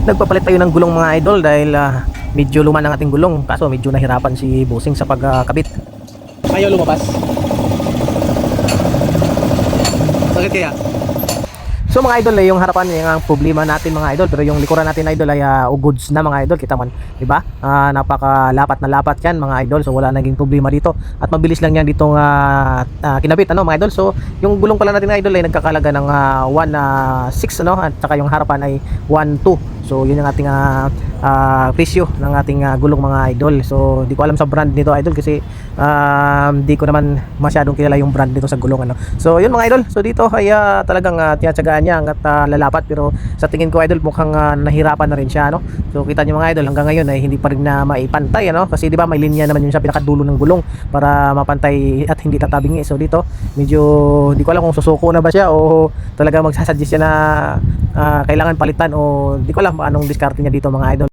Nagpapalit tayo ng gulong mga idol dahil medyo luma ng ating gulong, kaso medyo nahirapan si Bossing sa pagkabit. Ayaw lumabas. Bakit kaya? So mga idol, yung harapan yung ang problema natin mga idol, pero yung likuran natin idol ay goods na mga idol, kita man, di ba? Napakalapat na lapat yan mga idol, so wala naging problema dito at mabilis lang yan ditong kinabit ano mga idol. So yung gulong pala natin idol ay nagkakalaga ng 1.6 ano, at saka yung harapan ay 1.2. So yun yung ating presyo ng ating gulong mga idol. So di ko alam sa brand nito idol kasi di ko naman masyadong kilala yung brand nito sa gulong ano. So yun mga idol, so dito ay talagang tinatsagaan niya hanggat lalapat, pero sa tingin ko idol mukhang nahirapan na rin siya no. So kita niyo mga idol, hanggang ngayon ay hindi pa rin na maipantay ano, kasi di ba may linya naman yun sa pinakadulo ng gulong para mapantay at hindi tatabingi. So dito medyo di ko alam kung susuko na ba siya o talaga magsasuggest siya na kailangan palitan, o di ko alam anong diskarte niya dito mga idol.